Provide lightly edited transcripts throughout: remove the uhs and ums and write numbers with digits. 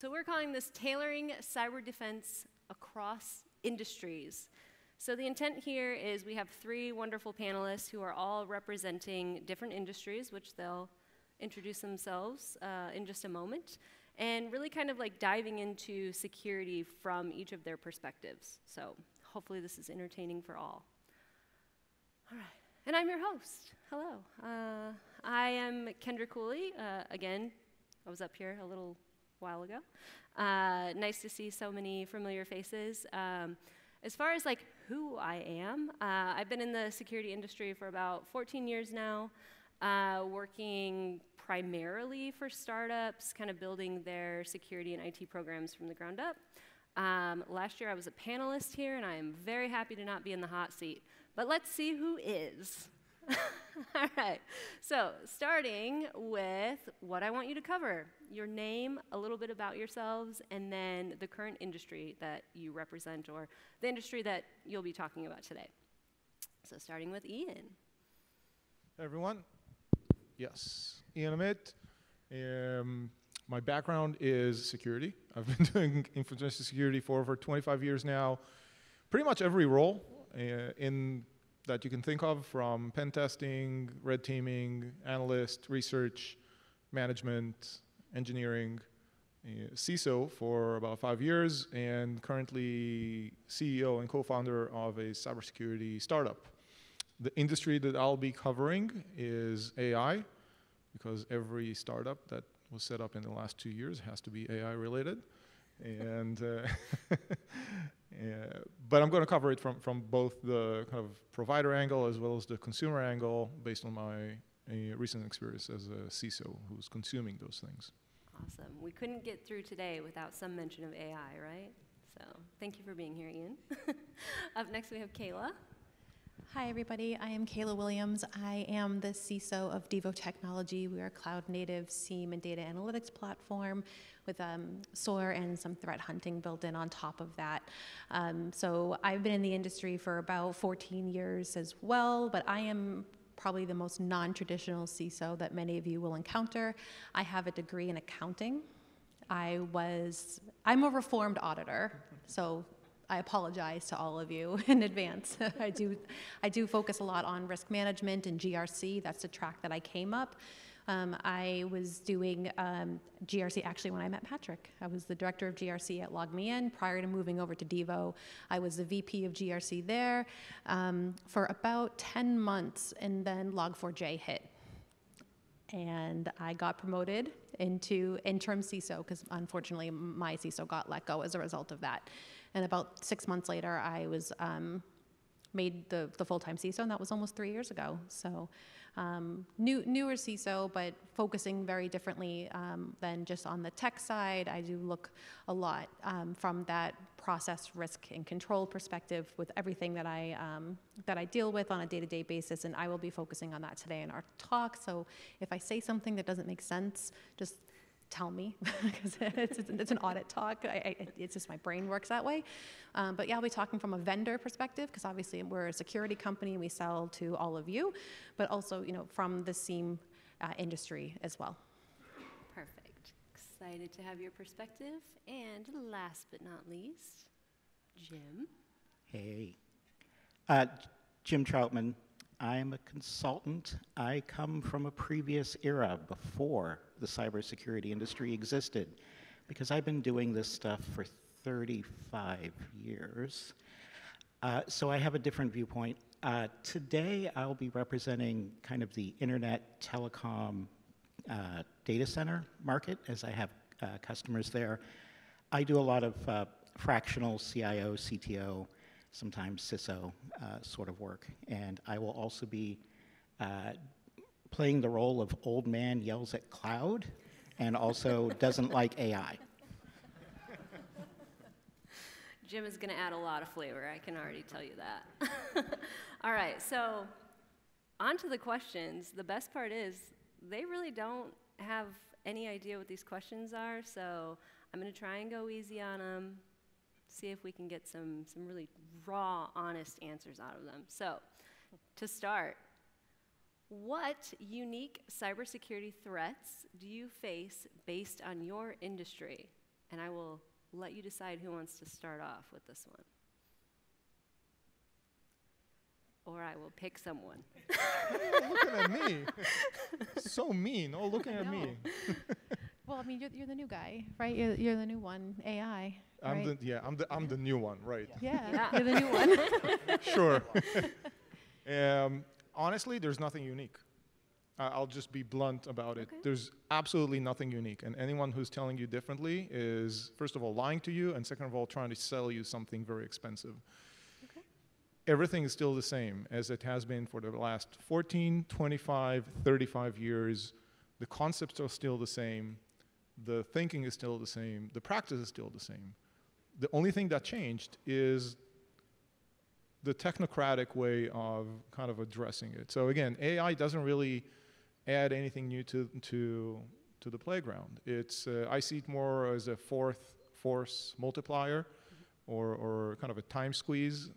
So we're calling this Tailoring Cyber Defense Across Industries. So the intent here is we have 3 wonderful panelists who are all representing different industries, which they'll introduce themselves in just a moment, and really kind of like diving into security from each of their perspectives. So hopefully this is entertaining for all. All right, and I'm your host. Hello. I am Kendra Cooley. Again, I was up here a little while ago. Nice to see so many familiar faces. As far as like who I am, I've been in the security industry for about 14 years now, working primarily for startups, kind of building their security and IT programs from the ground up. Last year I was a panelist here, and I am very happy to not be in the hot seat. But let's see who is. All right, so starting with what I want you to cover, your name, a little bit about yourselves, and then the current industry that you represent or the industry that you'll be talking about today. So starting with Ian. Hey everyone. Yes, Ian Amit. My background is security. I've been doing information security for over 25 years now. Pretty much every role that you can think of, from pen testing, red teaming, analyst, research, management, engineering, CISO for about 5 years, and currently CEO and co-founder of a cybersecurity startup. The industry that I'll be covering is AI, because every startup that was set up in the last 2 years has to be AI related. And but I'm going to cover it from both the kind of provider angle as well as the consumer angle, based on my recent experience as a CISO who's consuming those things. Awesome. We couldn't get through today without some mention of AI, right? So thank you for being here, Ian. Up next we have Kayla. Hi, everybody. I am Kayla Williams. I am the CISO of Devo Technology. We are a cloud-native SIEM and data analytics platform with SOAR and some threat hunting built in on top of that. So I've been in the industry for about 14 years as well, but I am probably the most non-traditional CISO that many of you will encounter. I have a degree in accounting. I'm a reformed auditor, so I apologize to all of you in advance. I do focus a lot on risk management and GRC. That's the track that I came up. I was doing GRC actually when I met Patrick. I was the director of GRC at LogMeIn. Prior to moving over to Devo, I was the VP of GRC there for about 10 months, and then Log4j hit. And I got promoted into interim CISO, because unfortunately my CISO got let go as a result of that. And about 6 months later, I was made the full-time CISO, and that was almost 3 years ago. So newer CISO, but focusing very differently than just on the tech side. I do look a lot from that process, risk, and control perspective with everything that I deal with on a day-to-day basis, and I will be focusing on that today in our talk. So if I say something that doesn't make sense, just tell me, because it's an audit talk. It's just my brain works that way. But yeah, I'll be talking from a vendor perspective, because obviously we're a security company and we sell to all of you, but also from the SIEM industry as well. Perfect. Excited to have your perspective. And last but not least, Jim. Hey. Jim Troutman. I'm a consultant. I come from a previous era before the cybersecurity industry existed, because I've been doing this stuff for 35 years. So I have a different viewpoint. Today I'll be representing kind of the internet telecom data center market, as I have customers there. I do a lot of fractional CIO, CTO, sometimes CISO sort of work. And I will also be playing the role of old man yells at cloud and also doesn't like AI. Jim is going to add a lot of flavor, I can already tell you that. All right, so on to the questions. The best part is they really don't have any idea what these questions are, so I'm going to try and go easy on them, see if we can get some really raw, honest answers out of them. So, to start, what unique cybersecurity threats do you face based on your industry? And I will let you decide who wants to start off with this one. Or I will pick someone. Oh, looking at me. So mean. Oh, looking at me. Well, I mean, you're the new guy, right? You're the new one, AI. Right? I'm the new one, right? Yeah, you're the new one. Sure. Honestly, there's nothing unique. I'll just be blunt about it. Okay. There's absolutely nothing unique. And anyone who's telling you differently is, first of all, lying to you, and second of all, trying to sell you something very expensive. Okay. Everything is still the same as it has been for the last 14, 25, 35 years. The concepts are still the same. The thinking is still the same. The practice is still the same. The only thing that changed is the technocratic way of kind of addressing it. So again, AI doesn't really add anything new to the playground. I see it more as a fourth force multiplier, or kind of a time squeeze,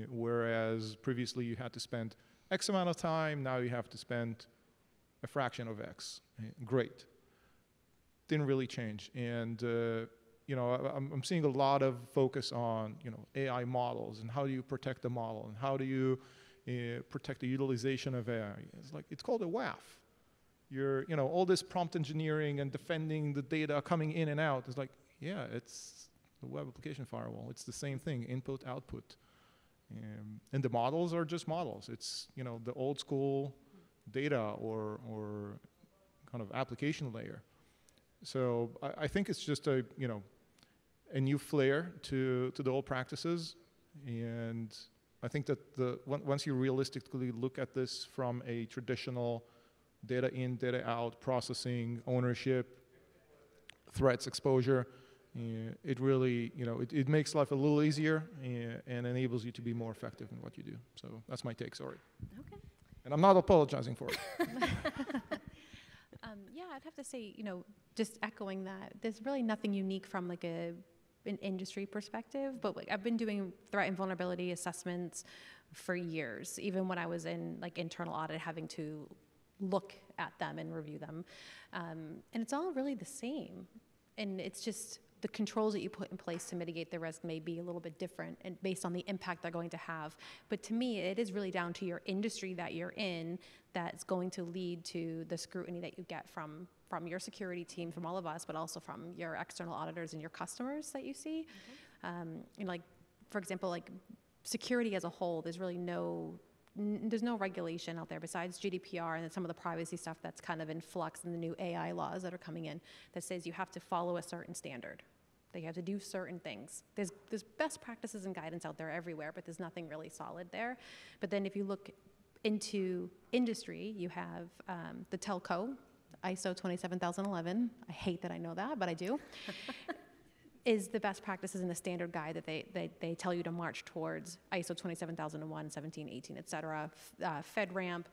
whereas previously you had to spend X amount of time, now you have to spend a fraction of X. Great. Didn't really change. And I'm seeing a lot of focus on AI models and how do you protect the model and how do you protect the utilization of AI. It's called a WAF. All this prompt engineering and defending the data coming in and out. It's it's the web application firewall. It's the same thing, input, output. And the models are just models. It's, the old school data or kind of application layer. So I think it's just a new flair to the old practices. And I think that once you realistically look at this from a traditional data in, data out, processing, ownership, threats, exposure, it really, it makes life a little easier and enables you to be more effective in what you do. So that's my take, sorry. Okay. And I'm not apologizing for it. Yeah, I'd have to say, just echoing that, there's really nothing unique from an industry perspective, but I've been doing threat and vulnerability assessments for years, even when I was in internal audit, having to look at them and review them. And it's all really the same. And it's just the controls that you put in place to mitigate the risk may be a little bit different and based on the impact they're going to have. But to me, it is really down to your industry that you're in that's going to lead to the scrutiny that you get from your security team, from all of us, but also from your external auditors and your customers that you see. Mm-hmm. For example, security as a whole, there's really there's no regulation out there besides GDPR and some of the privacy stuff that's kind of in flux, and the new AI laws that are coming in that says you have to follow a certain standard, that you have to do certain things. There's best practices and guidance out there everywhere, but there's nothing really solid there. But then if you look into industry, you have the telco, ISO 27011. I hate that I know that, but I do. Is the best practices in the standard guide that they tell you to march towards, ISO 27001, 17, 18, et cetera, FedRAMP,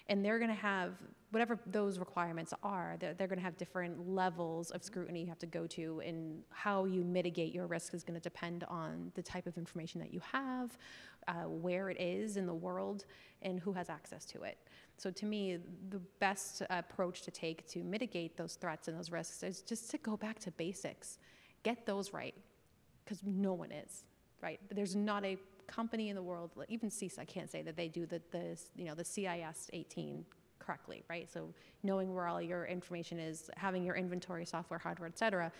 and they're going to have, whatever those requirements are, they're going to have different levels of scrutiny you have to go to, and how you mitigate your risk is going to depend on the type of information that you have, where it is in the world, and who has access to it. So to me, the best approach to take to mitigate those threats and those risks is just to go back to basics. Get those right, because no one is, right? There's not a company in the world, even CISA, I can't say that they do the CIS 18 correctly, right? So knowing where all your information is, having your inventory, software, hardware, et cetera,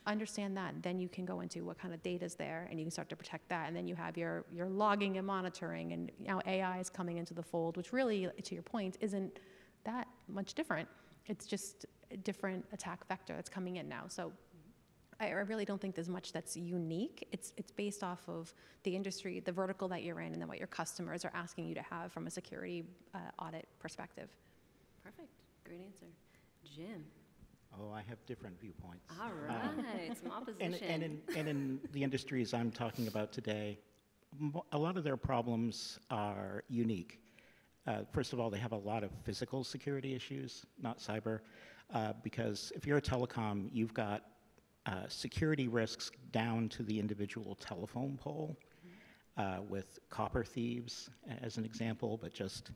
understand that. Then you can go into what kind of data is there, and you can start to protect that. And then you have your logging and monitoring, and now AI is coming into the fold, which really, to your point, isn't that much different. It's just a different attack vector that's coming in now. So I really don't think there's much that's unique. It's based off of the industry, the vertical that you're in, and then what your customers are asking you to have from a security audit perspective. Perfect. Great answer. Jim. Oh, I have different viewpoints. All right. Some opposition. And in the industries I'm talking about today, a lot of their problems are unique. First of all, they have a lot of physical security issues, not cyber, because if you're a telecom, you've got security risks down to the individual telephone pole, with copper thieves as an example, but just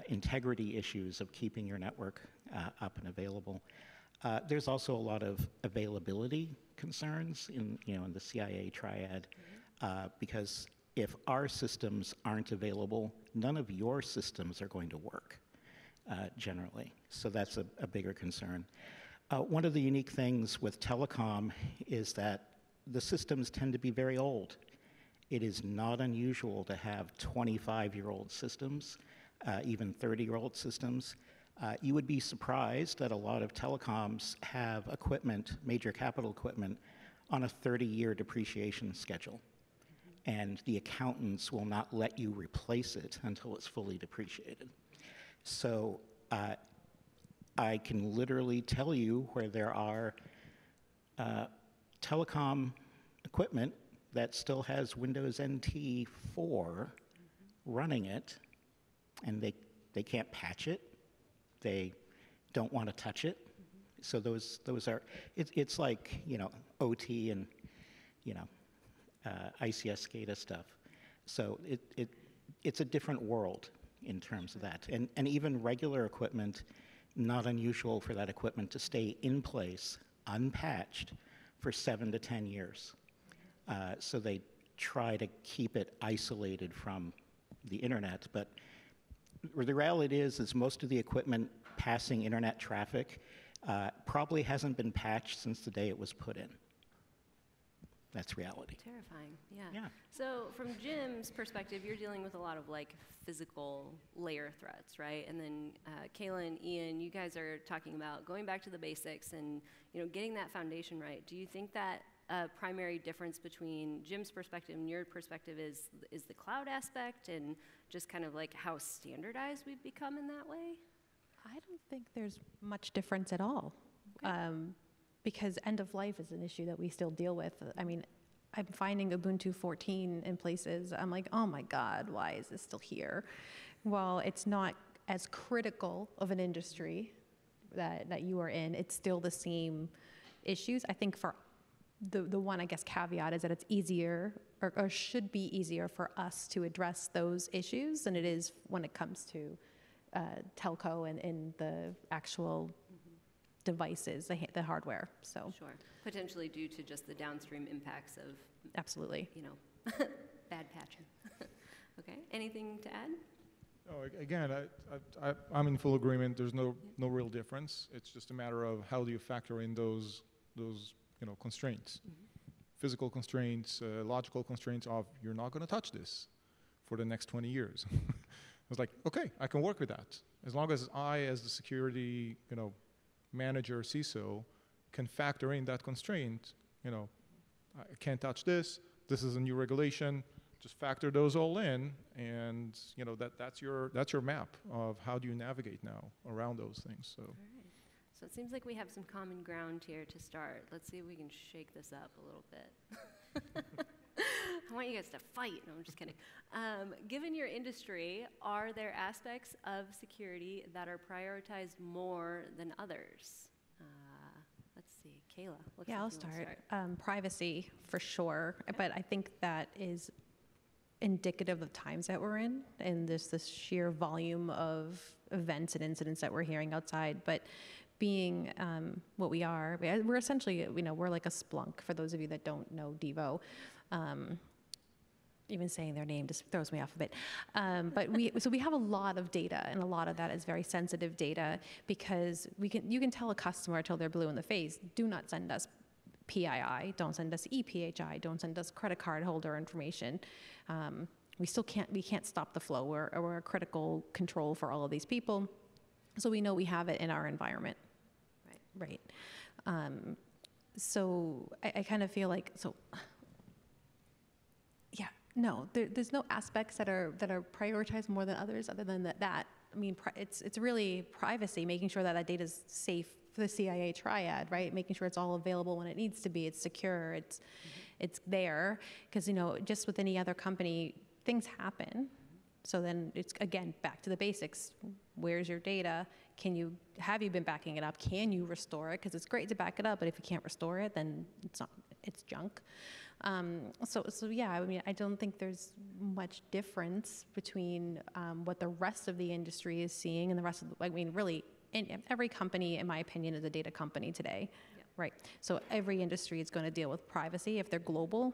integrity issues of keeping your network up and available. There's also a lot of availability concerns in the CIA triad, because if our systems aren't available, none of your systems are going to work, generally. So that's a bigger concern. One of the unique things with telecom is that the systems tend to be very old. It is not unusual to have 25-year-old systems, even 30-year-old systems. You would be surprised that a lot of telecoms have equipment, major capital equipment, on a 30-year depreciation schedule. And the accountants will not let you replace it until it's fully depreciated. So I can literally tell you where there are telecom equipment that still has Windows NT 4 running it, and they can't patch it. They don't want to touch it. So those are, it's like, OT and, ICS SCADA stuff. So it's a different world in terms of that. And even regular equipment, not unusual for that equipment to stay in place, unpatched, for 7 to 10 years. So they try to keep it isolated from the internet. But the reality is most of the equipment passing internet traffic probably hasn't been patched since the day it was put in. That's reality. Terrifying, yeah. Yeah. So from Jim's perspective, you're dealing with a lot of like physical layer threats, right? And then Kayla and Ian, you guys are talking about going back to the basics and getting that foundation right. Do you think that a primary difference between Jim's perspective and your perspective is the cloud aspect and just kind of like how standardized we've become in that way? I don't think there's much difference at all. Okay. Because end of life is an issue that we still deal with. I mean, I'm finding Ubuntu 14 in places. I'm like, oh my God, why is this still here? Well, it's not as critical of an industry that you are in. It's still the same issues. I think for the one, I guess, caveat is that it's easier or should be easier for us to address those issues than it is when it comes to telco and the actual devices, the hardware. So sure, potentially due to just the downstream impacts of absolutely, bad patching. Okay, anything to add? Oh, again, I'm in full agreement. There's no real difference. It's just a matter of how do you factor in those constraints, physical constraints, logical constraints of you're not going to touch this for the next 20 years. I was like, okay, I can work with that as long as I, as the security, manager, CISO, can factor in that constraint. I can't touch this. This is a new regulation. Just factor those all in, and that's your map of how do you navigate now around those things. So. All right. So it seems like we have some common ground here to start. Let's see if we can shake this up a little bit. I want you guys to fight. No, I'm just kidding. Given your industry, are there aspects of security that are prioritized more than others? Let's see, Kayla. Yeah, I'll start. Privacy for sure, but I think that is indicative of times that we're in, and this sheer volume of events and incidents that we're hearing outside. But being what we are, we're essentially, we're like a Splunk. For those of you that don't know Devo. Even saying their name just throws me off a bit. But we have a lot of data, and a lot of that is very sensitive data, because you can tell a customer till they're blue in the face, do not send us PII, don't send us EPHI, don't send us credit card holder information. We can't stop the flow. We're a critical control for all of these people, so we know we have it in our environment. Right. So I kind of feel like yeah. No, there's no aspects that are prioritized more than others, other than that. I mean, it's really privacy, making sure that data is safe for the CIA triad, right? Making sure it's all available when it needs to be. It's secure. It's there, because just with any other company, things happen. So then it's again back to the basics. Where's your data? Have you been backing it up? Can you restore it? Because it's great to back it up, but if you can't restore it, then it's junk. So yeah, I mean, I don't think there's much difference between what the rest of the industry is seeing and the rest of really and every company, in my opinion, is a data company today. Yeah. Right. So every industry is going to deal with privacy if they're global,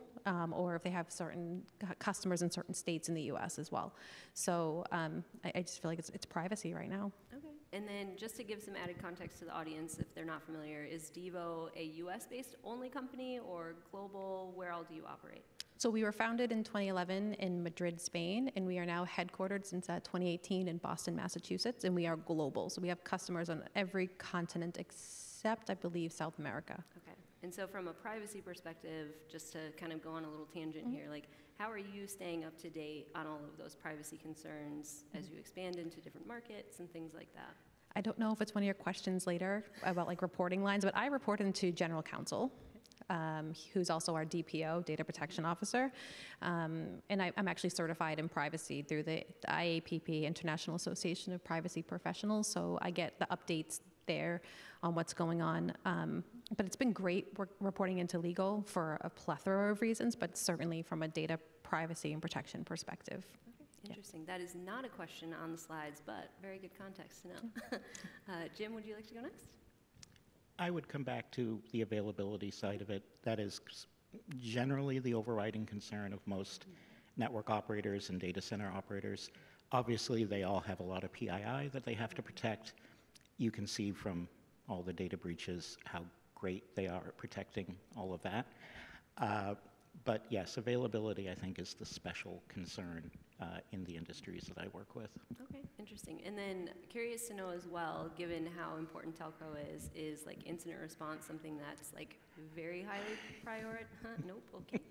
or if they have certain customers in certain states in the U.S. as well. So I just feel like it's privacy right now. Okay. And then just to give some added context to the audience, if they're not familiar, is Devo a U.S.-based only company or global? Where all do you operate? So we were founded in 2011 in Madrid, Spain, and we are now headquartered since 2018 in Boston, Massachusetts, and we are global. So we have customers on every continent except, I believe, South America. Okay. And so from a privacy perspective, just to kind of go on a little tangent here, like how are you staying up to date on all of those privacy concerns as you expand into different markets and things like that? I don't know if it's one of your questions later about like reporting lines, but I report into General Counsel, who's also our DPO, Data Protection Officer. And I'm actually certified in privacy through the IAPP, International Association of Privacy Professionals, so I get the updates there on what's going on. But it's been great reporting into legal for a plethora of reasons, but certainly from a data privacy and protection perspective. Okay, interesting. Yeah. That is not a question on the slides, but very good context to know. Jim, would you like to go next? I would come back to the availability side of it. That is generally the overriding concern of most network operators and data center operators. Obviously, they all have a lot of PII that they have to protect. You can see from all the data breaches how great they are at protecting all of that. But yes, availability, I think, is the special concern in the industries that I work with. Okay, interesting. And then curious to know as well, given how important telco is like incident response something that's like very highly prioritized? Nope, okay.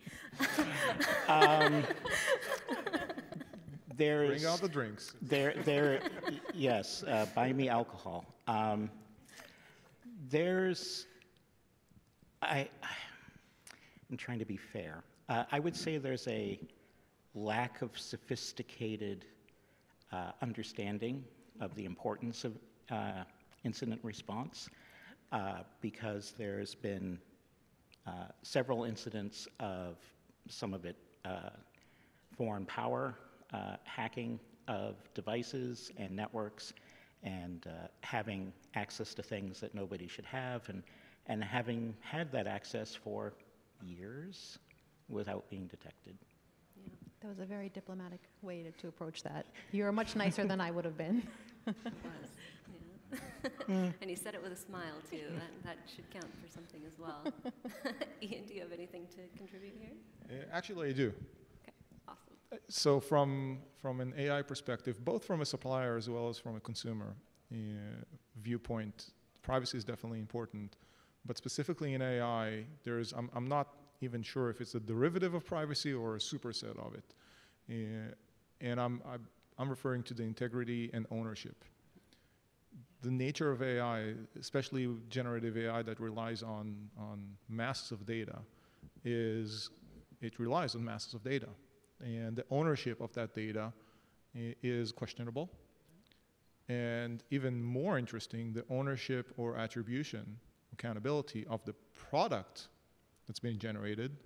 Bring out the drinks. Yes, buy me alcohol. I'm trying to be fair. I would say there's a lack of sophisticated understanding of the importance of incident response because there's been several incidents of some of it foreign power, hacking of devices and networks, and having access to things that nobody should have, and having had that access for years without being detected. Yeah. That was a very diplomatic way to approach that. You're much nicer than I would have been. It was, yeah. And he said it with a smile, too. That should count for something as well. Ian, do you have anything to contribute here? Actually, I do. Okay, awesome. So from an AI perspective, both from a supplier as well as from a consumer viewpoint, privacy is definitely important. But specifically in AI, I'm not even sure if it's a derivative of privacy or a superset of it. And I'm referring to the integrity and ownership. The nature of AI, especially generative AI that relies on masses of data, is it relies on masses of data. And the ownership of that data is questionable. And even more interesting, the ownership or attribution, accountability of the product that's being generated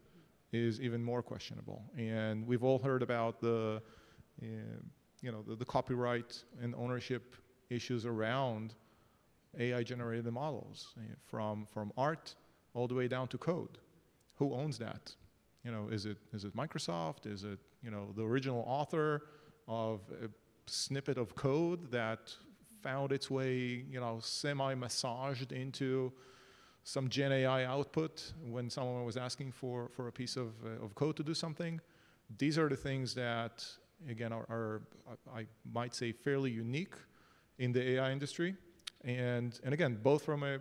is even more questionable. And we've all heard about the copyright and ownership issues around AI-generated models, from art all the way down to code. Who owns that? Is it Microsoft? Is it the original author of a snippet of code that found its way semi-massaged into some Gen AI output when someone was asking for a piece of code to do something? These are the things that, again, are I might say fairly unique in the AI industry. And again, both from a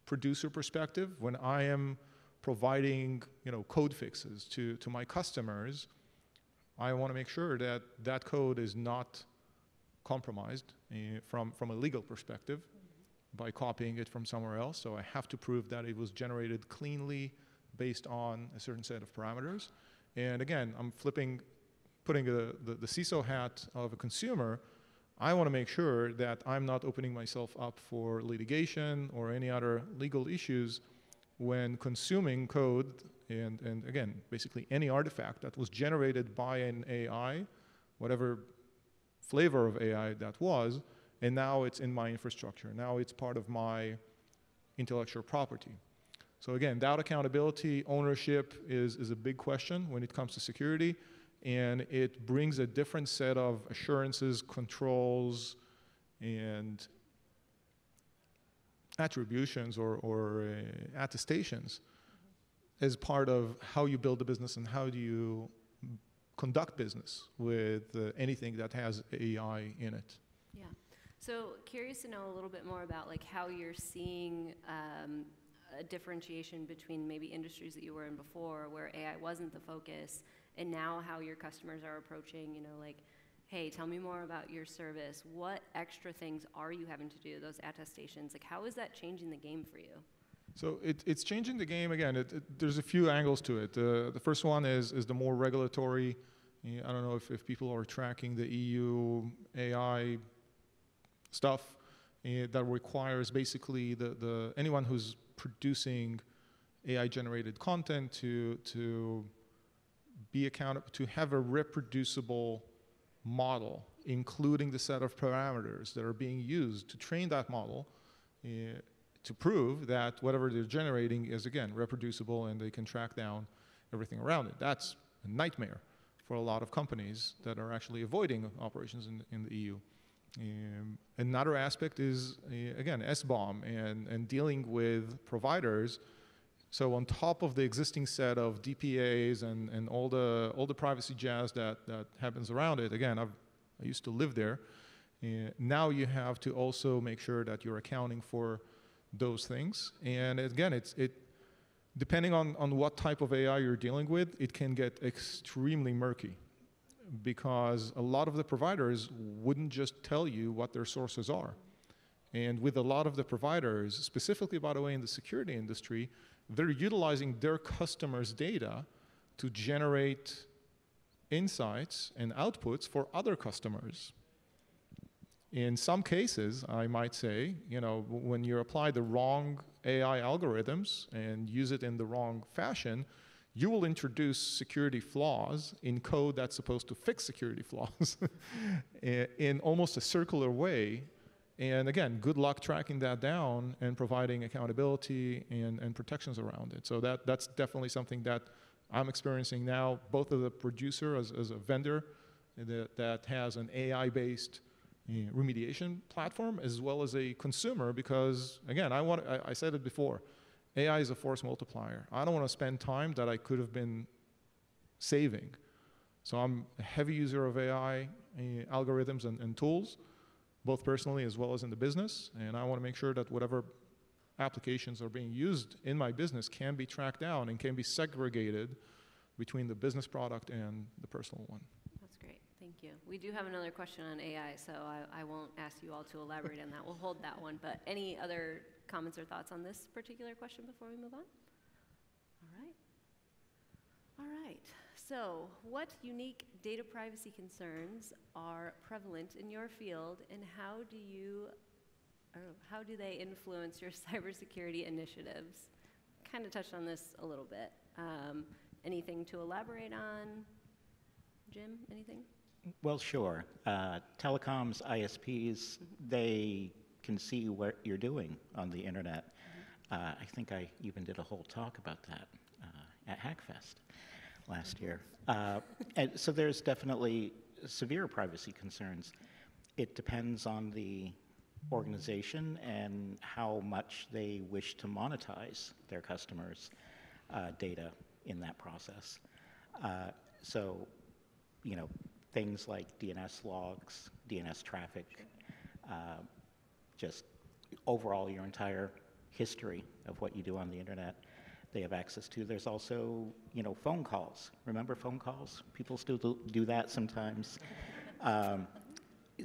producer perspective, when I am providing code fixes to my customers, I want to make sure that that code is not compromised from a legal perspective by copying it from somewhere else. So I have to prove that it was generated cleanly based on a certain set of parameters. And again, I'm putting the CISO hat of a consumer. I want to make sure that I'm not opening myself up for litigation or any other legal issues when consuming code and again, basically any artifact that was generated by an AI, whatever flavor of AI that was, and now it's in my infrastructure. Now it's part of my intellectual property. So again, that accountability, ownership is a big question when it comes to security, and it brings a different set of assurances, controls, and attributions or attestations as part of how you build a business and how do you conduct business with anything that has AI in it. Yeah. So curious to know a little bit more about like how you're seeing a differentiation between maybe industries that you were in before where AI wasn't the focus, and now how your customers are approaching, you know, like, hey, tell me more about your service. What extra things are you having to do, those attestations? Like, how is that changing the game for you? So it's changing the game again. There's a few angles to it. The first one is the more regulatory. I don't know if people are tracking the EU AI stuff that requires basically anyone who's producing AI-generated content to be accountable, to have a reproducible model, including the set of parameters that are being used to train that model to prove that whatever they're generating is, again, reproducible and they can track down everything around it. That's a nightmare for a lot of companies that are actually avoiding operations in the EU. Another aspect is, again, SBOM and dealing with providers. So on top of the existing set of DPAs and all the privacy jazz that happens around it, again, I used to live there. Now you have to also make sure that you're accounting for those things. And again, depending on what type of AI you're dealing with, it can get extremely murky because a lot of the providers wouldn't just tell you what their sources are. And with a lot of the providers, specifically, by the way, in the security industry, they're utilizing their customers' data to generate insights and outputs for other customers. In some cases, I might say, you know, when you apply the wrong AI algorithms and use it in the wrong fashion, you will introduce security flaws in code that's supposed to fix security flaws in almost a circular way. And again, good luck tracking that down and providing accountability and protections around it. So that's definitely something that I'm experiencing now, both as a producer, as a vendor that has an AI-based remediation platform, as well as a consumer, because again, I said it before, AI is a force multiplier. I don't want to spend time that I could have been saving. So I'm a heavy user of AI algorithms and tools, both personally as well as in the business, and I want to make sure that whatever applications are being used in my business can be tracked down and can be segregated between the business product and the personal one. That's great, thank you. We do have another question on AI, so I won't ask you all to elaborate on that. We'll hold that one, but any other comments or thoughts on this particular question before we move on? All right. So, what unique data privacy concerns are prevalent in your field, and how do they influence your cybersecurity initiatives? Kind of touched on this a little bit. Anything to elaborate on? Jim, anything? Well, sure. Telecoms, ISPs, they can see what you're doing on the internet. I think I even did a whole talk about that at Hackfest last year. And so there's definitely severe privacy concerns. It depends on the organization and how much they wish to monetize their customers' data in that process. So, you know, things like DNS logs, DNS traffic, just overall your entire history of what you do on the internet, they have access to. There's also, you know, phone calls. Remember phone calls? People still do that sometimes.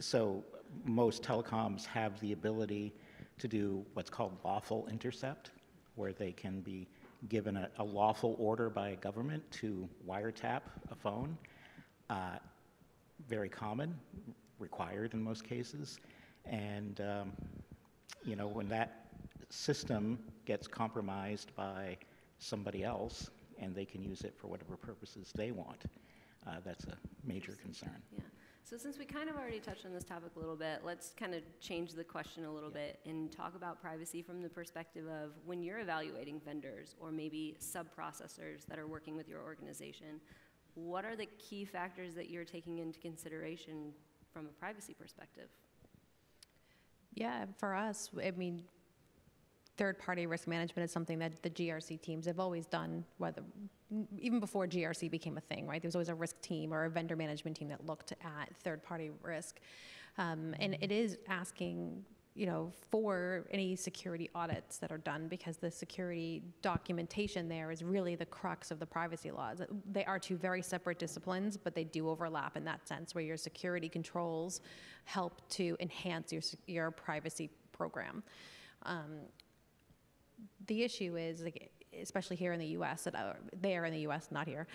So most telecoms have the ability to do what's called lawful intercept, where they can be given a lawful order by a government to wiretap a phone. Very common, required in most cases. And, you know, when that system gets compromised by somebody else and they can use it for whatever purposes they want, that's a major concern. Yeah. So since we kind of already touched on this topic a little bit, let's kind of change the question a little bit and talk about privacy from the perspective of when you're evaluating vendors or maybe sub-processors that are working with your organization, what are the key factors that you're taking into consideration from a privacy perspective? Yeah, for us, I mean, third-party risk management is something that the GRC teams have always done, even before GRC became a thing, right? There was always a risk team or a vendor management team that looked at third-party risk. And it is asking, for any security audits that are done, because the security documentation there is really the crux of the privacy laws. They are two very separate disciplines, but they do overlap in that sense, where your security controls help to enhance your privacy program. The issue is, like, especially here in the U.S., there in the U.S., not here,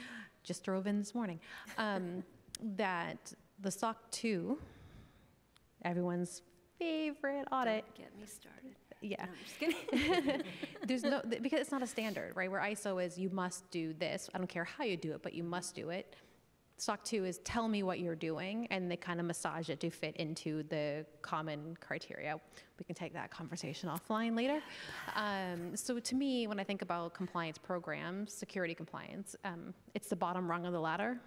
just drove in this morning, that the SOC 2, everyone's favorite audit. Don't get me started. Yeah. No, I'm just kidding. Because it's not a standard, right? Where ISO is, you must do this. I don't care how you do it, but you must do it. SOC 2 is, tell me what you're doing, and they kind of massage it to fit into the common criteria. We can take that conversation offline later. So to me, when I think about compliance programs, security compliance, it's the bottom rung of the ladder.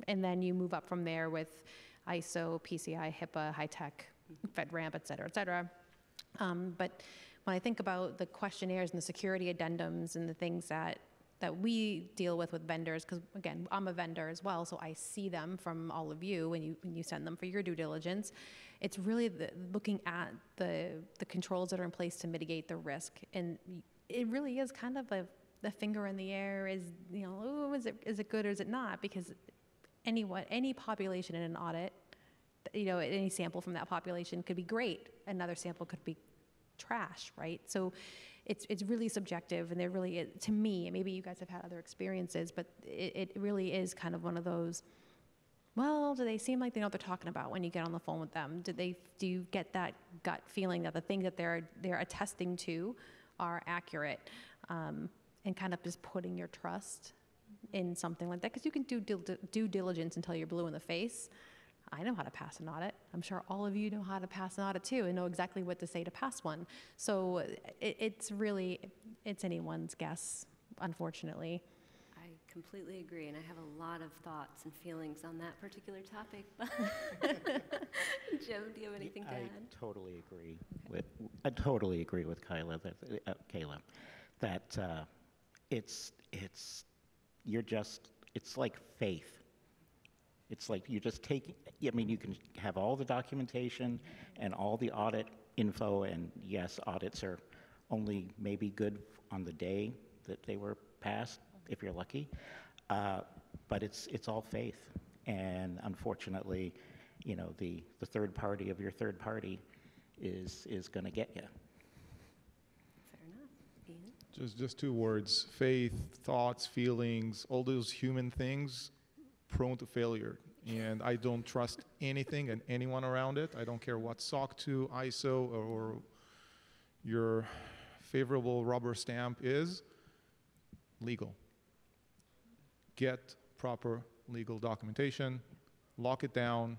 And then you move up from there with ISO, PCI, HIPAA, high-tech, FedRAMP, et cetera. But when I think about the questionnaires and the security addendums and the things that we deal with vendors, because again, I'm a vendor as well, so I see them from all of you when you send them for your due diligence. It's really looking at the controls that are in place to mitigate the risk, and it really is kind of the finger in the air. Is is it good or is it not? Because any population in an audit, any sample from that population could be great. Another sample could be trash, right? So it's really subjective, and there really is, to me, maybe you guys have had other experiences, but it really is kind of one of those, well, do they seem like they know what they're talking about when you get on the phone with them? Do you get that gut feeling that the thing that they're attesting to are accurate, and kind of just putting your trust in something like that? Because you can do due diligence until you're blue in the face. I know how to pass an audit. I'm sure all of you know how to pass an audit too, and know exactly what to say to pass one. So it's anyone's guess, unfortunately. I completely agree, and I have a lot of thoughts and feelings on that particular topic. Jim, do you have anything to add? I totally agree with Kayla. That it's like faith. It's like you just take, I mean, you can have all the documentation and all the audit info, and yes, audits are only maybe good on the day that they were passed, if you're lucky, but it's all faith. And unfortunately, the third party of your third party is going to get you. Fair enough. Ian? Just two words: faith, thoughts, feelings, all those human things prone to failure. And I don't trust anything and anyone around it. I don't care what SOC 2, ISO, or your favorable rubber stamp is. Legal. Get proper legal documentation, lock it down,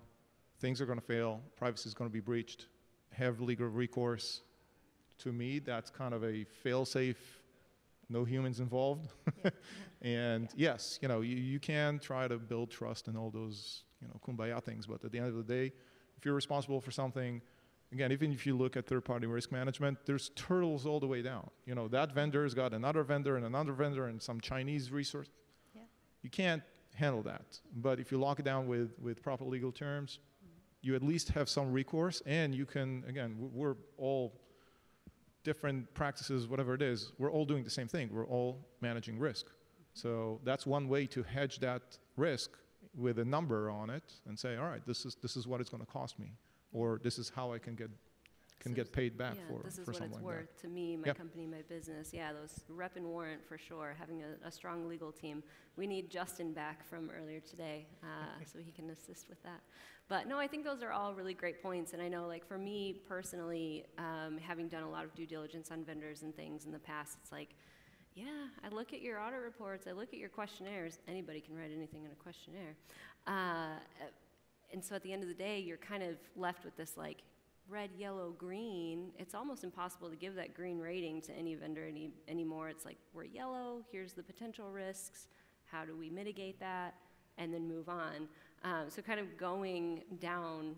things are going to fail, privacy is going to be breached, have legal recourse. To me, that's kind of a fail-safe, no humans involved. Yeah. And yes, you can try to build trust and all those, kumbaya things, but at the end of the day, if you're responsible for something, again, even if you look at third-party risk management, there's turtles all the way down. That vendor's got another vendor and some Chinese resource. Yeah. You can't handle that. But if you lock it down with proper legal terms, you at least have some recourse, and you can, again, we're all different practices, whatever it is, we're all doing the same thing. We're all managing risk. So that's one way to hedge that risk with a number on it and say, all right, this is what it's going to cost me, or this is how I can get paid back for this is for what something it's like worth to me, my Yep. company, my business. Yeah, those rep and warrant for sure. Having a strong legal team. We need Justin back from earlier today, so he can assist with that. But no, I think those are all really great points. And I know, like, for me personally, having done a lot of due diligence on vendors and things in the past, it's like, yeah, I look at your audit reports, I look at your questionnaires. Anybody can write anything in a questionnaire. And so at the end of the day, you're kind of left with this like red, yellow, green. It's almost impossible to give that green rating to any vendor anymore. It's like, we're yellow, here's the potential risks, how do we mitigate that, and then move on. So kind of going down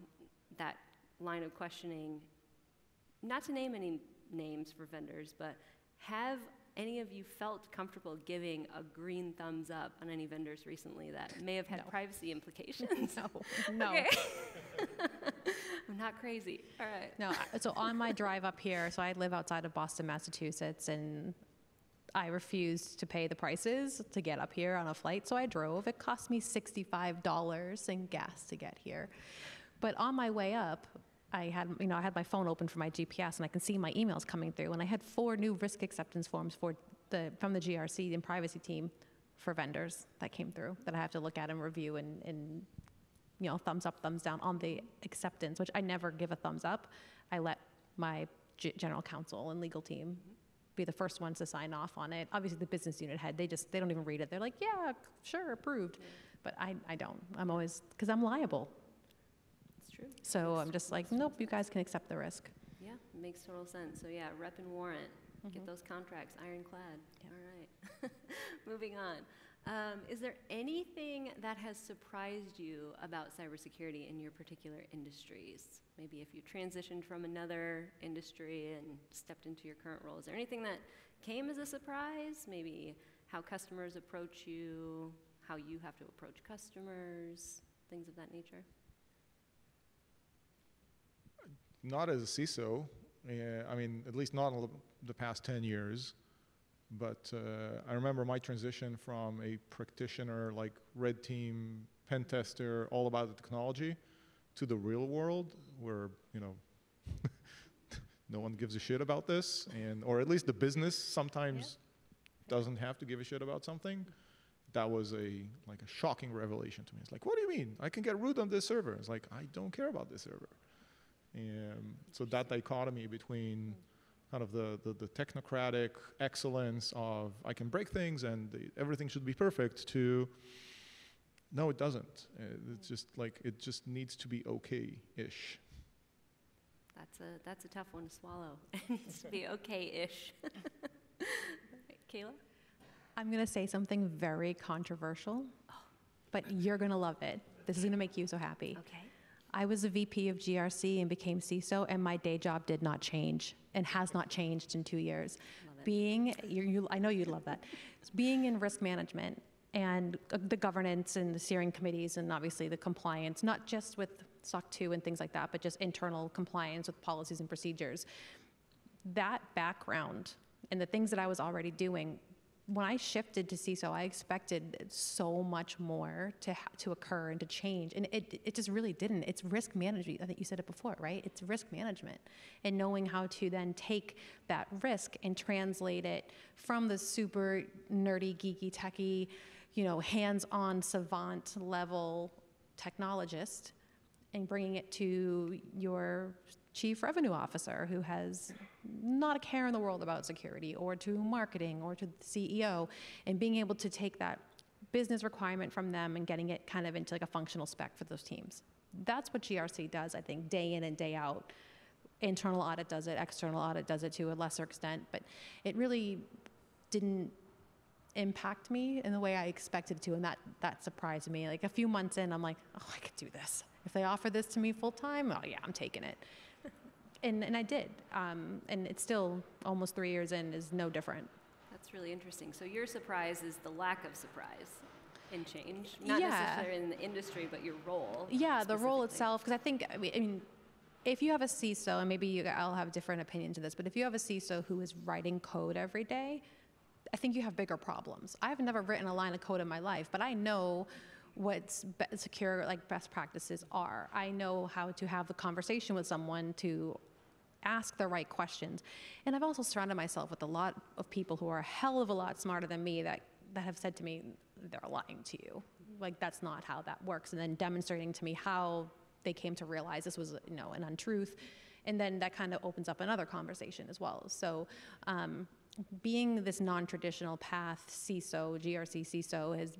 that line of questioning, not to name any names for vendors, but have any of you felt comfortable giving a green thumbs up on any vendors recently that may have had privacy implications? No. Okay. I'm not crazy. All right. No, so on my drive up here, so I live outside of Boston, Massachusetts, and I refused to pay the prices to get up here on a flight, so I drove. It cost me $65 in gas to get here. But on my way up, I had my phone open for my GPS, and I can see my emails coming through, and I had 4 new risk acceptance forms from the GRC and privacy team for vendors that came through that I have to look at and review and thumbs up, thumbs down on the acceptance, which I never give a thumbs up. I let my general counsel and legal team be the first ones to sign off on it. Obviously, the business unit head, they don't even read it. They're like, yeah, sure, approved. But I don't. I'm always, because I'm liable. It's true. So I'm just like, nope, you guys can accept the risk. Yeah, it makes total sense. So yeah, rep and warrant. Get those contracts ironclad. Yep. All right. Moving on. Is there anything that has surprised you about cybersecurity in your particular industries? Maybe if you transitioned from another industry and stepped into your current role, is there anything that came as a surprise? Maybe how customers approach you, how you have to approach customers, things of that nature? Not as a CISO, I mean, at least not in the past 10 years. But I remember my transition from a practitioner, like red team, pen tester, all about the technology, to the real world where, no one gives a shit about this, or at least the business sometimes doesn't have to give a shit about something. That was a shocking revelation to me. It's like, what do you mean? I can get root on this server. It's like, I don't care about this server. And so that dichotomy between kind of the technocratic excellence of I can break things and everything should be perfect to no, it doesn't. It's just like it just needs to be okay-ish. That's a tough one to swallow. It needs to be okay-ish. Kayla? I'm going to say something very controversial, but you're going to love it. This is going to make you so happy. Okay. I was a VP of GRC and became CISO, and my day job did not change and has not changed in 2 years. I know you'd love that. Being in risk management and the governance and the steering committees and obviously the compliance, not just with SOC 2 and things like that, but just internal compliance with policies and procedures. That background and the things that I was already doing, when I shifted to CISO, I expected so much more to occur and to change, and it just really didn't. It's risk management. I think you said it before, right? It's risk management, and knowing how to then take that risk and translate it from the super nerdy, geeky, techie, hands-on savant level technologist, and bringing it to your chief revenue officer who has not a care in the world about security, or to marketing, or to the CEO, and being able to take that business requirement from them and getting it kind of into like a functional spec for those teams. That's what GRC does, I think, day in and day out. Internal audit does it, external audit does it to a lesser extent, but it really didn't impact me in the way I expected to, and that surprised me. Like a few months in, I'm like, oh, I could do this. If they offer this to me full time, oh yeah, I'm taking it. And I did, and it's still almost 3 years in is no different. That's really interesting. So your surprise is the lack of surprise in change, not necessarily in the industry, but your role. Yeah, the role itself, because I mean, if you have a CISO, and maybe I'll have different opinions to this, but if you have a CISO who is writing code every day, I think you have bigger problems. I've never written a line of code in my life, but I know what secure best practices are. I know how to have the conversation with someone to ask the right questions. And I've also surrounded myself with a lot of people who are a hell of a lot smarter than me that have said to me, they're lying to you. Like, that's not how that works. And then demonstrating to me how they came to realize this was, an untruth. And then that kind of opens up another conversation as well. So being this non-traditional path CISO, GRC CISO, has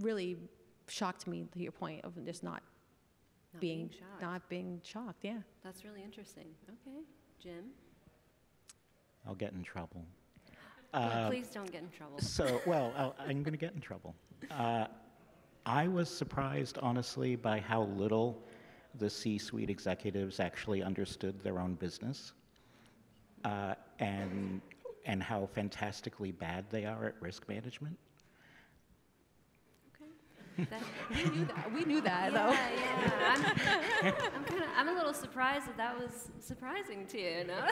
really shocked me to your point of just not not being shocked. Yeah. That's really interesting. Okay, Jim. I'll get in trouble. Please don't get in trouble. I'm going to get in trouble. I was surprised, honestly, by how little the C-suite executives actually understood their own business, and how fantastically bad they are at risk management. We knew that, yeah, though. Yeah. I'm a little surprised that was surprising to you, no?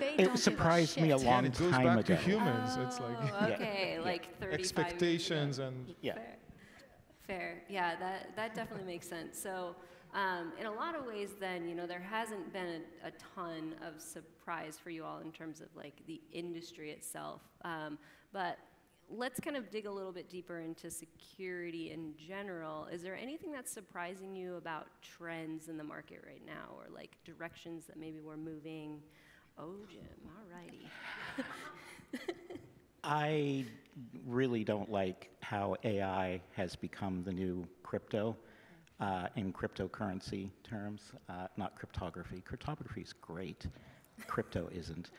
It surprised me a long it goes time back ago. to humans. It's like Okay, like 35 expectations years ago. and Yeah. Fair. Yeah, that definitely makes sense. So, in a lot of ways, then, you know, there hasn't been a ton of surprise for you all in terms of like the industry itself. But let's kind of dig a little bit deeper into security in general. Is there anything that's surprising you about trends in the market right now, or like directions that maybe we're moving? Oh, Jim, all righty. I really don't like how AI has become the new crypto in cryptocurrency terms, not cryptography. Cryptography is great. Crypto isn't.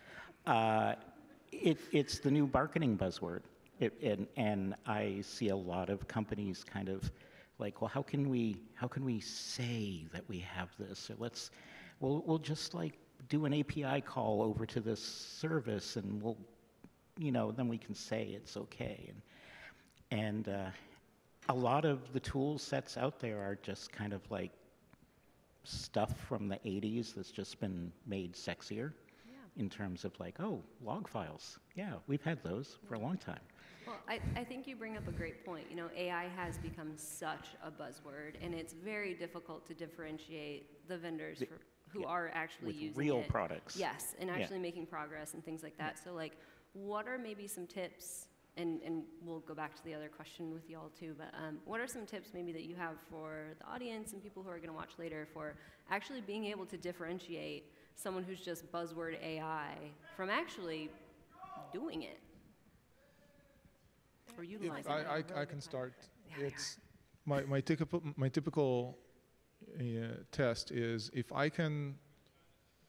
It's the new marketing buzzword. And I see a lot of companies kind of like, well, how can we say that we have this? Or we'll just like do an API call over to this service, and we'll, you know, then we can say it's okay. And a lot of the tool sets out there are just kind of like stuff from the 80s that's just been made sexier in terms of like, oh, log files. Yeah, we've had those for a long time. Well, I think you bring up a great point. You know, AI has become such a buzzword, and it's very difficult to differentiate the vendors who are actually with using real it. products. Yes, and actually making progress and things like that. So, like, what are maybe some tips, and we'll go back to the other question with y'all too, but what are some tips maybe that you have for the audience and people who are going to watch later for actually being able to differentiate someone who's just buzzword AI from actually doing it? Or utilizing it. I can start. It's my typical test is if I can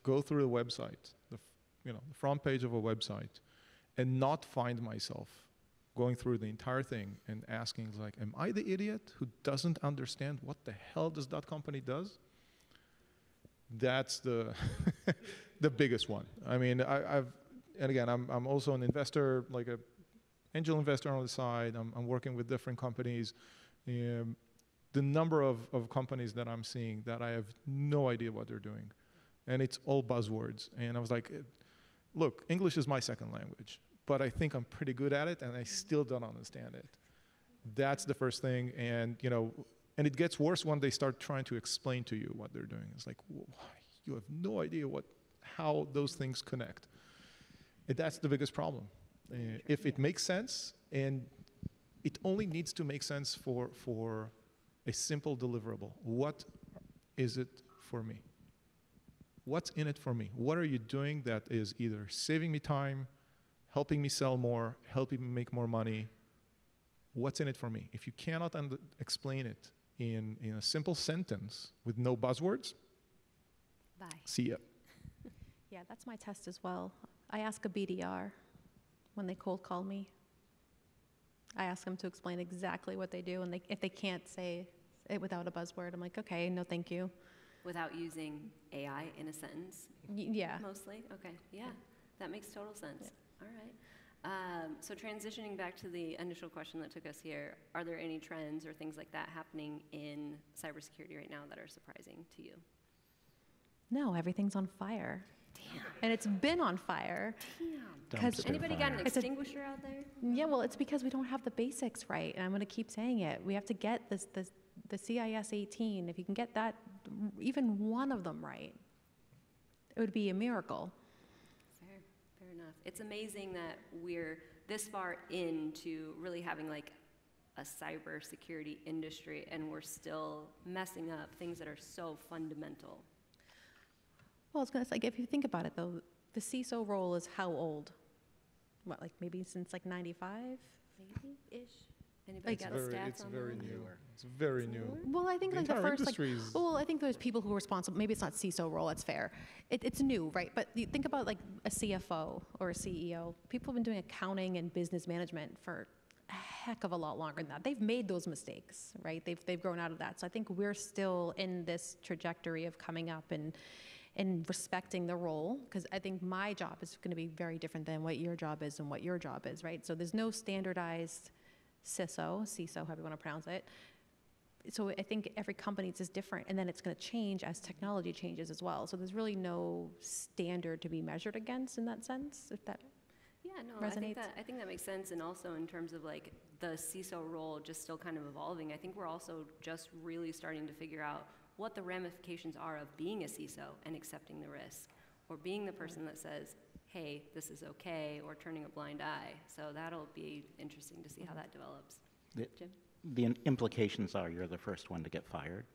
go through the website, the front page of a website, and not find myself going through the entire thing and asking like, am I the idiot who doesn't understand what the hell does that company does? That's the the biggest one. I mean, I'm also an investor, like a angel investor on the side. I'm working with different companies. The number of companies that I'm seeing that I have no idea what they're doing, and it's all buzzwords. And I was like, look, English is my second language, but I think I'm pretty good at it, and I still don't understand it. That's the first thing, and and it gets worse when they start trying to explain to you what they're doing. It's like, you have no idea how those things connect. And that's the biggest problem. If it makes sense, and it only needs to make sense for a simple deliverable. What is it for me? What's in it for me? What are you doing that is either saving me time, helping me sell more, helping me make more money? What's in it for me? If you cannot explain it in a simple sentence with no buzzwords, Bye. See ya. Yeah, that's my test as well. I ask a BDR when they cold call me. I ask them to explain exactly what they do, and if they can't say it without a buzzword, I'm like, okay, no thank you. Without using AI in a sentence? Yeah. Mostly? Okay, yeah, that makes total sense. Yeah. All right. So transitioning back to the initial question that took us here, are there any trends or things like that happening in cybersecurity right now that are surprising to you? No, everything's on fire. Damn. And it's been on fire. Damn. Anybody got an extinguisher out there? Yeah, well, it's because we don't have the basics right, and I'm going to keep saying it. We have to get the CIS 18. If you can get that, even one of them right, it would be a miracle. Fair enough. It's amazing that we're this far into really having like a cybersecurity industry, and we're still messing up things that are so fundamental. Well, I was going to say, if you think about it, though, the CISO role is how old? What, like maybe since like 95? Maybe-ish. Anybody got It's stats on very that? new. Newer. Anybody got stats It's on very that? new. It's very new. Well, I think The like the entire first, like, industry is- well, I think those people who are responsible, maybe it's not CISO role, it's fair. It's new, right? But you think about like a CFO or a CEO. People have been doing accounting and business management for a heck of a lot longer than that. They've made those mistakes, right? They've grown out of that. So I think we're still in this trajectory of coming up and respecting the role, because I think my job is going to be very different than what your job is and what your job is, right? So there's no standardized CISO, however you want to pronounce it. So I think every company is just different, and then it's going to change as technology changes as well. So there's really no standard to be measured against in that sense, if that Yeah, no, resonates. I think that makes sense. And also in terms of like the CISO role just still kind of evolving, I think we're also just really starting to figure out what the ramifications are of being a CISO and accepting the risk, or being the person that says, hey, this is okay, or turning a blind eye. So that'll be interesting to see how that develops. The- Jim? The implications are you're the first one to get fired.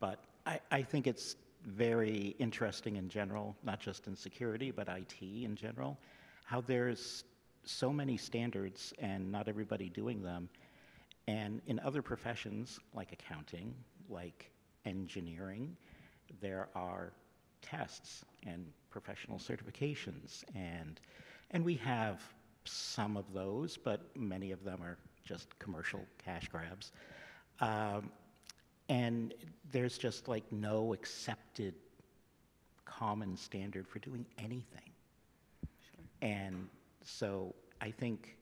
But I think it's very interesting in general, not just in security, but IT in general, how there's so many standards and not everybody doing them. And in other professions, like accounting, like engineering, there are tests and professional certifications, and we have some of those, but many of them are just commercial cash grabs. And there's just like no accepted common standard for doing anything. Sure. And so I think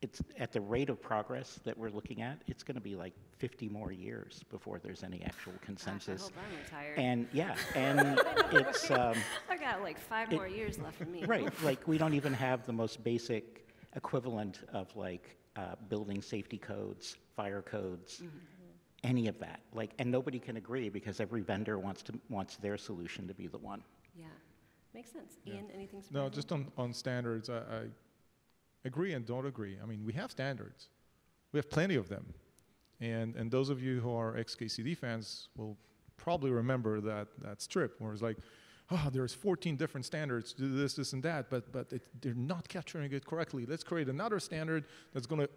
it's at the rate of progress that we're looking at, it's going to be like 50 more years before there's any actual consensus. Gosh, I hope I'm retired. And yeah, and it's I got like 5 more years left for me. right. Like we don't even have the most basic equivalent of like building safety codes, fire codes, any of that. Like, and nobody can agree because every vendor wants their solution to be the one. Yeah, makes sense. Yeah. Ian, anything No, surprising? just on standards, I agree and don't agree. I mean, we have standards. We have plenty of them. And those of you who are ex-KCD fans will probably remember that strip where it's like, oh, there's 14 different standards to do this, this, and that, but they're not capturing it correctly. Let's create another standard that's going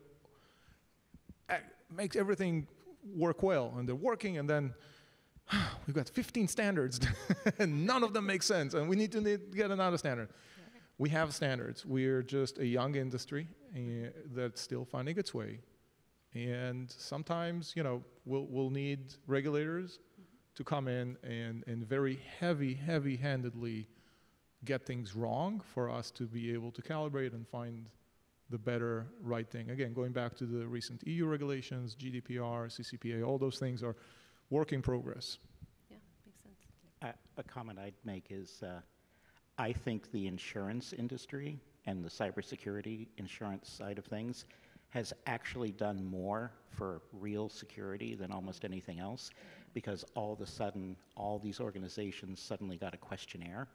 to make everything work well. And they're working, and then we've got 15 standards, and none of them make sense, and we need to get another standard. We have standards. We're just a young industry that's still finding its way. And sometimes, you know, we'll need regulators to come in and very heavy-handedly get things wrong for us to be able to calibrate and find the better right thing. Again, going back to the recent EU regulations, GDPR, CCPA, all those things are work in progress. Yeah, makes sense. A comment I'd make is I think the insurance industry and the cybersecurity insurance side of things has actually done more for real security than almost anything else, because all of a sudden, all these organizations suddenly got a questionnaire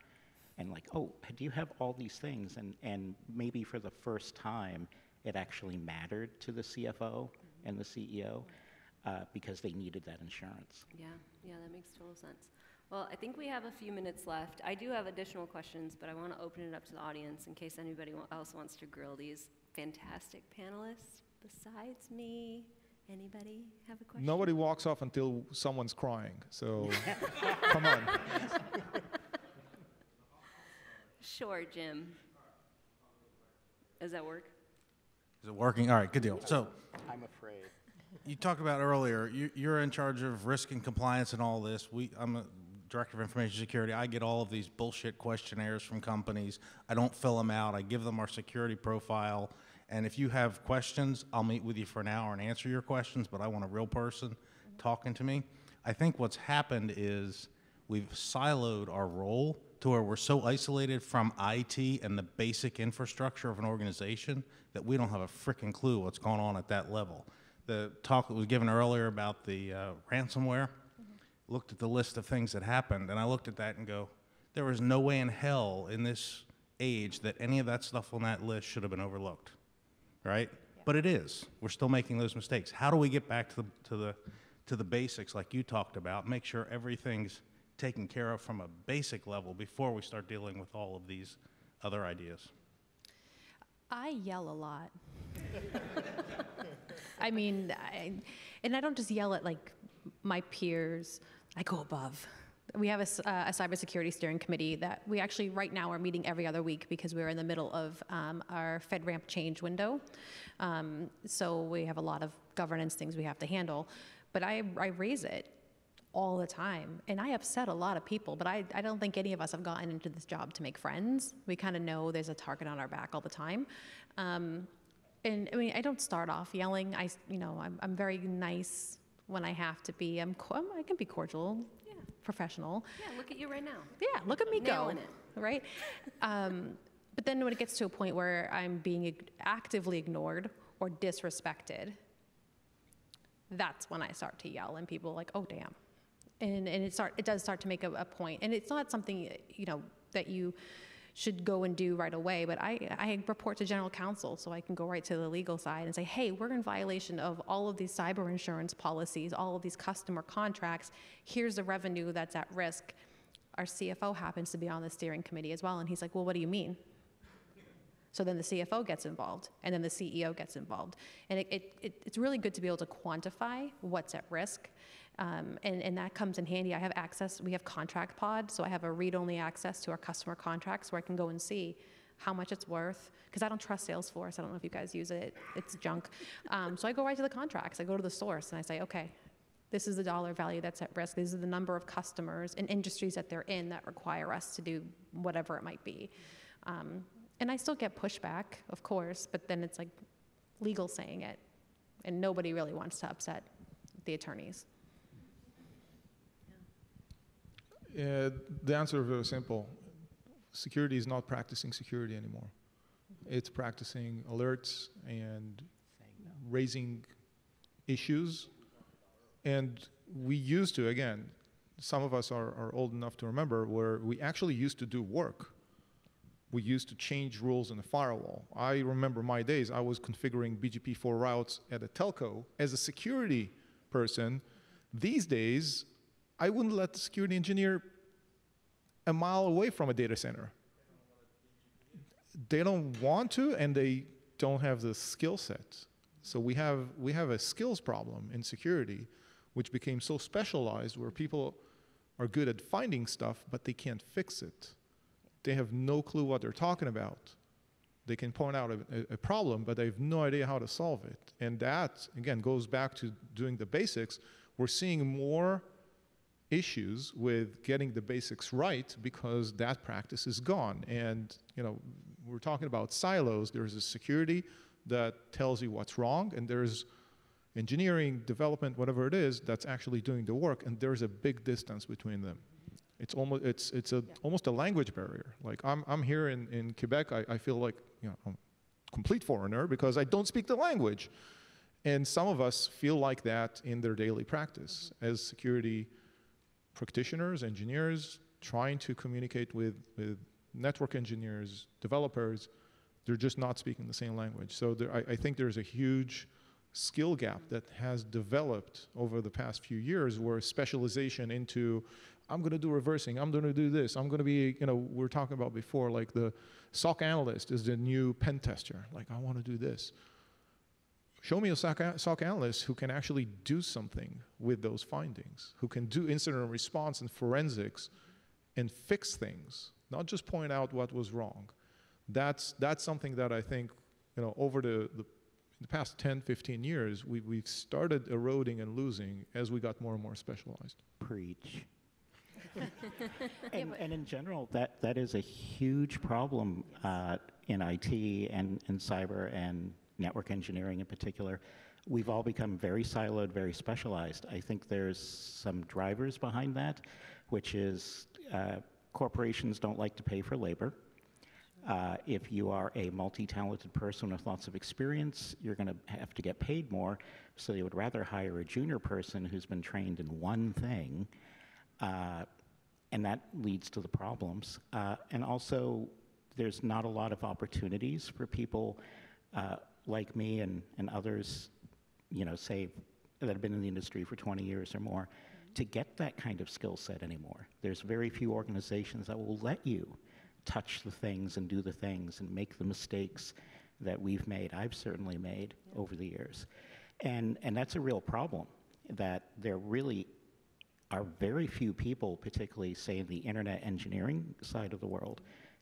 and like, oh, do you have all these things? And maybe for the first time, it actually mattered to the CFO and the CEO because they needed that insurance. Yeah, that makes total sense. Well, I think we have a few minutes left. I do have additional questions, but I want to open it up to the audience in case anybody else wants to grill these fantastic panelists besides me. Anybody have a question? Nobody walks off until someone's crying, so come on. Sure, Jim. Does that work? Is it working? All right, good deal. So I'm afraid. you talked about earlier, you're in charge of risk and compliance and all this. I'm a director of information security. I get all of these bullshit questionnaires from companies. I don't fill them out. I give them our security profile. And if you have questions, I'll meet with you for an hour and answer your questions, but I want a real person talking to me. I think what's happened is we've siloed our role to where we're so isolated from IT and the basic infrastructure of an organization that we don't have a freaking clue what's going on at that level. The talk that was given earlier about the ransomware, looked at the list of things that happened, and I looked at that and go, there was no way in hell in this age that any of that stuff on that list should have been overlooked, right? Yeah. But it is. We're still making those mistakes. How do we get back to the basics like you talked about, make sure everything's taken care of from a basic level before we start dealing with all of these other ideas? I yell a lot. I mean, and I don't just yell at like my peers. I go above. We have a cybersecurity steering committee that we actually right now are meeting every other week because we're in the middle of our FedRAMP change window. So we have a lot of governance things we have to handle. But I raise it all the time. And I upset a lot of people, but I don't think any of us have gotten into this job to make friends. We kind of know there's a target on our back all the time. And I mean, I don't start off yelling. I'm very nice when I have to be. I can be cordial, yeah, professional. Yeah, look at you right now. Yeah, look at me Nailing go. it. Right? But then when it gets to a point where I'm being actively ignored or disrespected, that's when I start to yell, and people are like, oh, damn. And it does start to make a point. And it's not something, that you should go and do right away, but I report to general counsel, so I can go right to the legal side and say, hey, we're in violation of all of these cyber insurance policies, all of these customer contracts. Here's the revenue that's at risk. Our CFO happens to be on the steering committee as well, and he's like, well, what do you mean? So then the CFO gets involved, and then the CEO gets involved. And it's really good to be able to quantify what's at risk. And that comes in handy. I have access, we have contract pod, so I have a read-only access to our customer contracts where I can go and see how much it's worth, because I don't trust Salesforce. I don't know if you guys use it. It's junk. So I go right to the contracts. I go to the source, and I say, okay, this is the dollar value that's at risk. These are the number of customers and industries that they're in that require us to do whatever it might be. And I still get pushback, of course, but then it's like legal saying it, and nobody really wants to upset the attorneys. The answer is very simple. Security is not practicing security anymore. It's practicing alerts and raising issues. And we used to, again, some of us are old enough to remember, where we actually used to do work. We used to change rules in the firewall. I remember my days, I was configuring BGP4 routes at a telco as a security person. These days, I wouldn't let the security engineer a mile away from a data center. They don't want to, and they don't have the skill set. So we have a skills problem in security, which became so specialized, where people are good at finding stuff, but they can't fix it. They have no clue what they're talking about. They can point out a problem, but they have no idea how to solve it. And that, again, goes back to doing the basics. We're seeing more issues with getting the basics right because that practice is gone. And we're talking about silos. There's a security that tells you what's wrong, and there's engineering, development, whatever it is, that's actually doing the work, and there's a big distance between them. It's almost a language barrier. Like I'm here in Quebec, I feel like I'm a complete foreigner because I don't speak the language. And some of us feel like that in their daily practice as security practitioners, engineers, trying to communicate with network engineers, developers. They're just not speaking the same language. So I think there's a huge skill gap that has developed over the past few years, where specialization into, I'm going to do reversing, I'm going to do this, I'm going to be, we're talking about before, like the SOC analyst is the new pen tester. Like, I want to do this. Show me a SOC analyst who can actually do something with those findings, who can do incident response and forensics and fix things, not just point out what was wrong. That's something that I think, over the past 10, 15 years, we've started eroding and losing as we got more and more specialized. Preach. And in general, that is a huge problem in IT and in cyber and network engineering in particular. We've all become very siloed, very specialized. I think there's some drivers behind that, which is corporations don't like to pay for labor. If you are a multi-talented person with lots of experience, you're going to have to get paid more, so they would rather hire a junior person who's been trained in one thing, and that leads to the problems. And also, there's not a lot of opportunities for people like me and others, say, that have been in the industry for 20 years or more, to get that kind of skill set anymore. There's very few organizations that will let you touch the things and do the things and make the mistakes that we've made, I've certainly made over the years. And that's a real problem, that there really are very few people, particularly, say, in the internet engineering side of the world,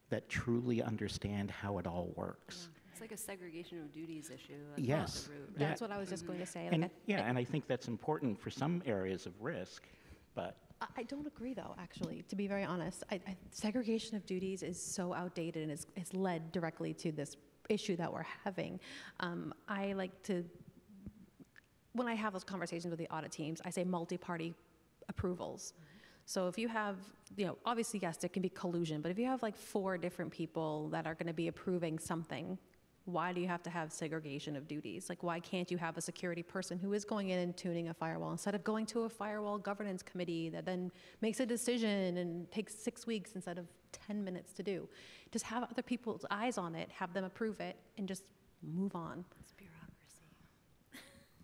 that truly understand how it all works. Yeah. It's like a segregation of duties issue at Yes. the root. That's what I was just going to say. And, and I think that's important for some areas of risk, but I don't agree, though, actually, to be very honest. Segregation of duties is so outdated and has led directly to this issue that we're having. I like to, when I have those conversations with the audit teams, I say multi-party approvals. So if you have, obviously, yes, there can be collusion, but if you have like 4 different people that are going to be approving something, why do you have to have segregation of duties? Like, why can't you have a security person who is going in and tuning a firewall instead of going to a firewall governance committee that then makes a decision and takes 6 weeks instead of 10 minutes to do? Just have other people's eyes on it, have them approve it, and just move on. It's bureaucracy.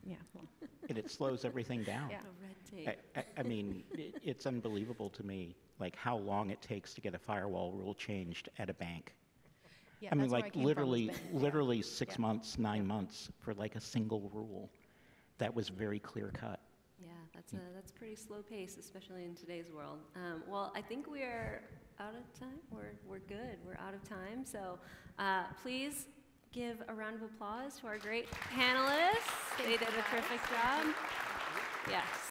Yeah. Well, and it slows everything down. Yeah. No red tape. I mean, it's unbelievable to me, like how long it takes to get a firewall rule changed at a bank. yeah, I mean, that's where like came from, was literally, Spain. literally 6 Yeah. months, 9 months for like a single rule that was very clear cut. Yeah, that's pretty slow pace, especially in today's world. Well, I think we are out of time. We're good. We're out of time. So please give a round of applause to our great panelists. They did a terrific job. Yes.